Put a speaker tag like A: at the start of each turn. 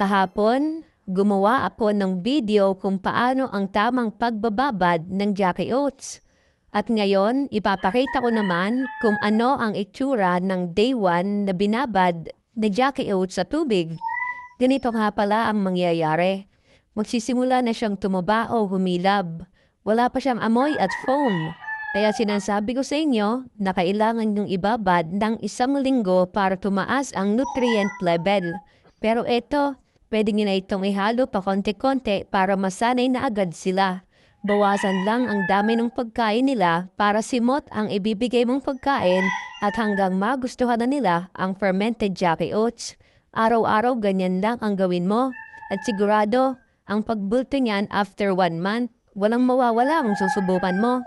A: Kahapon, gumawa ako ng video kung paano ang tamang pagbababad ng Jackie Oats. At ngayon, ipapakita ko naman kung ano ang itsura ng day 1 na binabad na Jackie Oats sa tubig. Ganito nga pala ang mangyayari. Magsisimula na siyang tumaba o humilab. Wala pa siyang amoy at foam. Kaya sinasabi ko sa inyo na kailangan yung ibabad ng 1 linggo para tumaas ang nutrient level. Pero ito, pwede nyo na itong ihalo pa konti-konti para masanay na agad sila. Bawasan lang ang dami ng pagkain nila para simot ang ibibigay mong pagkain at hanggang magustuhan na nila ang fermented Jackie Oats. Araw-araw ganyan lang ang gawin mo at sigurado ang pagbulto niyan after 1 month, walang mawawala kung susubukan mo.